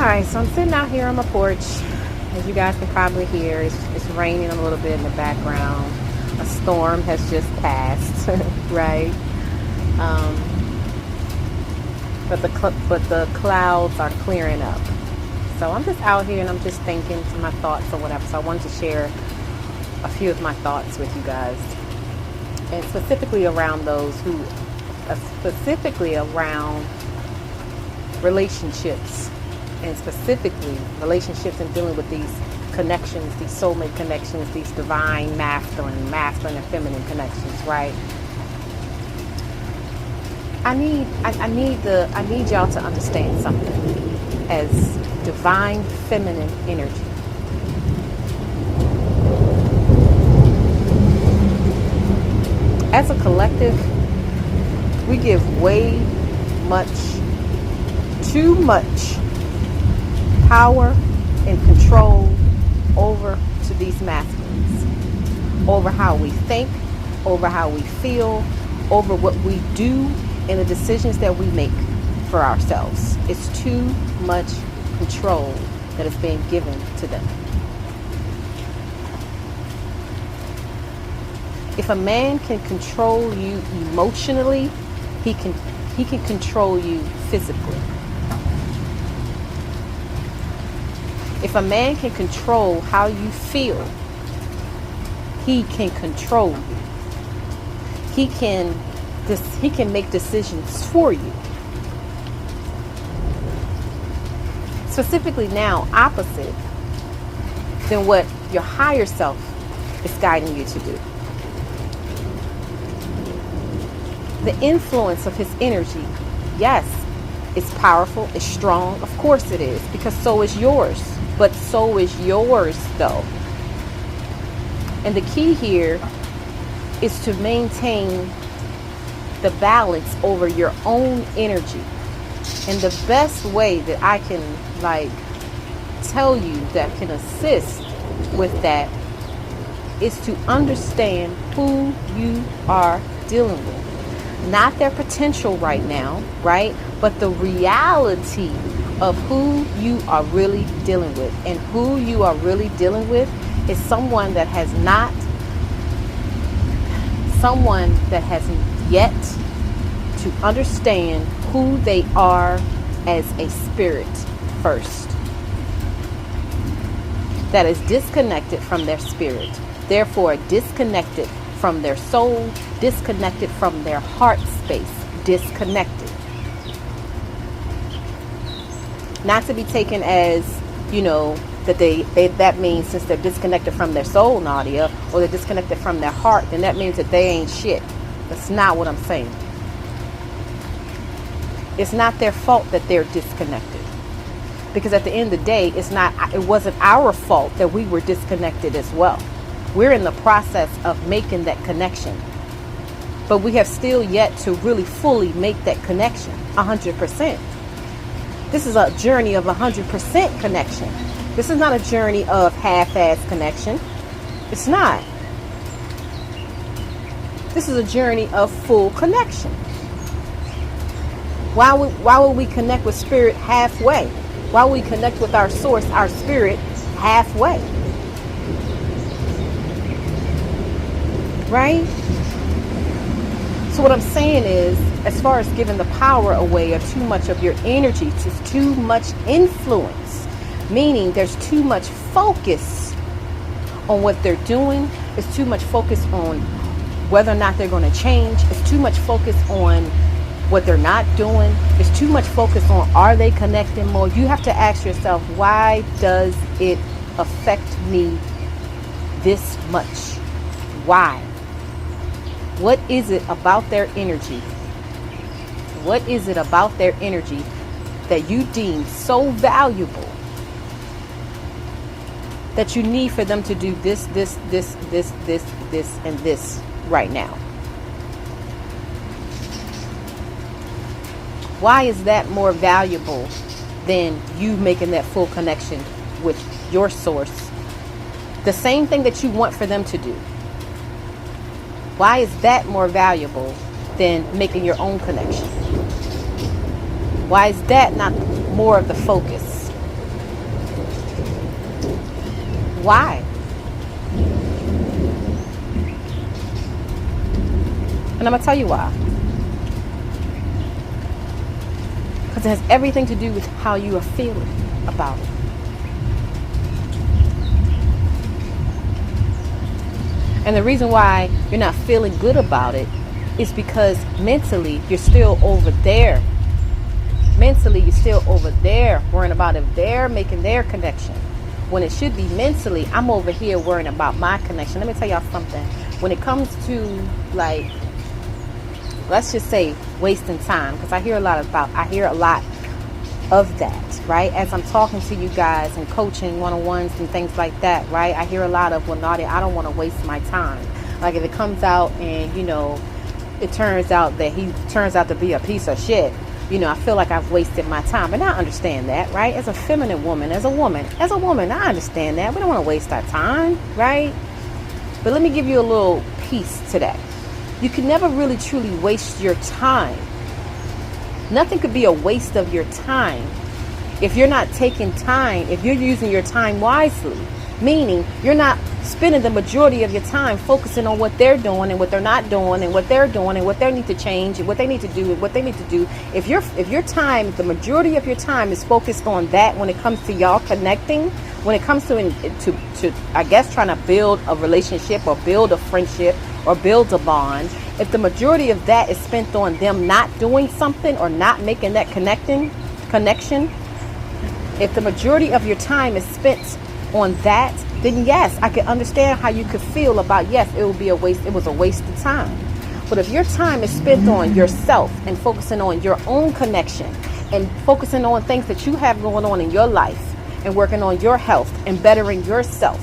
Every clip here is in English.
Alright, so I'm sitting out here on my porch. As you guys can probably hear, it's raining a little bit in the background. A storm has just passed, right? But the clouds are clearing up. So I'm just out here and I'm just thinking to my thoughts or whatever. So I wanted to share a few of my thoughts with you guys, and specifically around relationships, and specifically relationships and dealing with these connections, these soulmate connections, these divine masculine and feminine connections, right? I need y'all to understand something as divine feminine energy. As a collective, we give too much power and control over to these masculines, over how we think, over how we feel, over what we do, and the decisions that we make for ourselves. It's too much control that is being given to them. If a man can control you emotionally, he can control you physically. If a man can control how you feel, he can control you. He can make decisions for you. Specifically now, opposite than what your higher self is guiding you to do. The influence of his energy, yes, it's powerful, it's strong, of course it is, because so is yours. But so is yours, though. And the key here is to maintain the balance over your own energy. And the best way that I can tell you that can assist with that is to understand who you are dealing with. Not their potential right now, right? But the reality of who you are really dealing with. And who you are really dealing with is someone that has yet to understand who they are as a spirit first. That is disconnected from their spirit. Therefore, disconnected from their soul, disconnected from their heart space, disconnected. Not to be taken as, that means since they're disconnected from their soul, Nadia, or they're disconnected from their heart, then that means that they ain't shit. That's not what I'm saying. It's not their fault that they're disconnected. Because at the end of the day, it wasn't our fault that we were disconnected as well. We're in the process of making that connection. But we have still yet to really fully make that connection 100%. This is a journey of 100% connection. This is not a journey of half-ass connection. It's not. This is a journey of full connection. Why would we connect with spirit halfway? Why would we connect with our source, our spirit, halfway? Right? So what I'm saying is, as far as giving the power away of too much of your energy, to too much influence, meaning there's too much focus on what they're doing, there's too much focus on whether or not they're going to change, it's too much focus on what they're not doing, there's too much focus on are they connecting more. You have to ask yourself, why does it affect me this much? Why? What is it about their energy? What is it about their energy that you deem so valuable that you need for them to do this, and this right now? Why is that more valuable than you making that full connection with your source? The same thing that you want for them to do. Why is that more valuable than making your own connection? Why is that not more of the focus? Why? And I'm going to tell you why. Because it has everything to do with how you are feeling about it. And the reason why you're not feeling good about it is because mentally you're still over there. Mentally you're still over there worrying about if they're making their connection. When it should be mentally, I'm over here worrying about my connection. Let me tell y'all something. When it comes to, like, let's just say wasting time, because I hear a lot of that, right? As I'm talking to you guys and coaching one-on-ones and things like that, right? I hear a lot of, well, Nadia, I don't want to waste my time. Like if it comes out and, you know, it turns out that he turns out to be a piece of shit, you know, I feel like I've wasted my time. And I understand that, right? As a feminine woman, as a woman, I understand that. We don't want to waste our time, right? But let me give you a little piece to that. You can never really truly waste your time. Nothing could be a waste of your time if you're not taking time, if you're using your time wisely, meaning you're not spending the majority of your time focusing on what they're doing and what they're not doing and what they're doing and what they need to change and what they need to do and what they need to do. If your time, the majority of your time is focused on that when it comes to y'all connecting, when it comes to I guess trying to build a relationship or build a friendship or build a bond, if the majority of that is spent on them not doing something or not making that connection, if the majority of your time is spent on that, then yes, I can understand how you could feel about, yes, it was a waste of time. But if your time is spent on yourself and focusing on your own connection and focusing on things that you have going on in your life and working on your health and bettering yourself,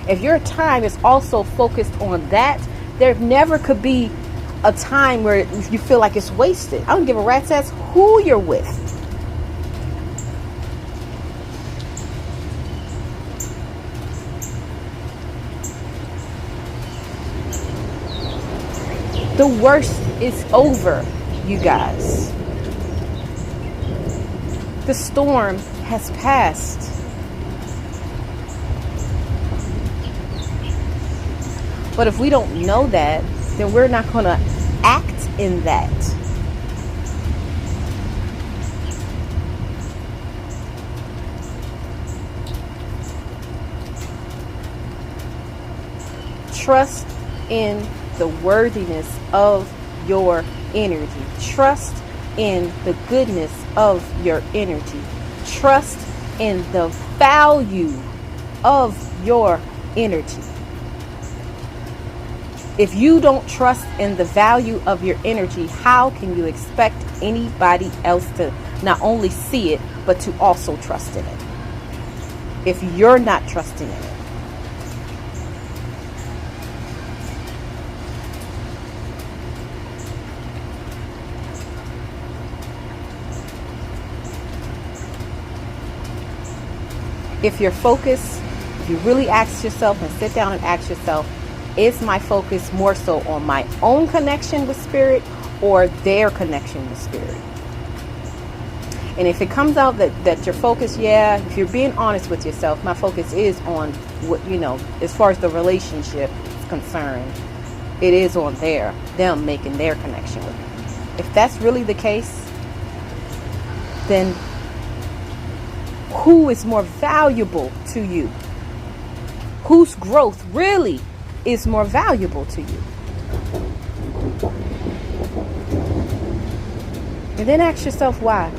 if your time is also focused on that, there never could be a time where you feel like it's wasted. I don't give a rat's ass who you're with. The worst is over, you guys. The storm has passed. But if we don't know that, then we're not going to act in that. Trust in the worthiness of your energy. Trust in the goodness of your energy. Trust in the value of your energy. If you don't trust in the value of your energy, how can you expect anybody else to not only see it, but to also trust in it? If you're not trusting in it. If your focus, if you really ask yourself and sit down and ask yourself, is my focus more so on my own connection with spirit or their connection with spirit? And if it comes out that your focus, if you're being honest with yourself, my focus is on what, as far as the relationship is concerned, it is on them making their connection with me. If that's really the case, then who is more valuable to you? Whose growth really is more valuable to you? And then ask yourself why.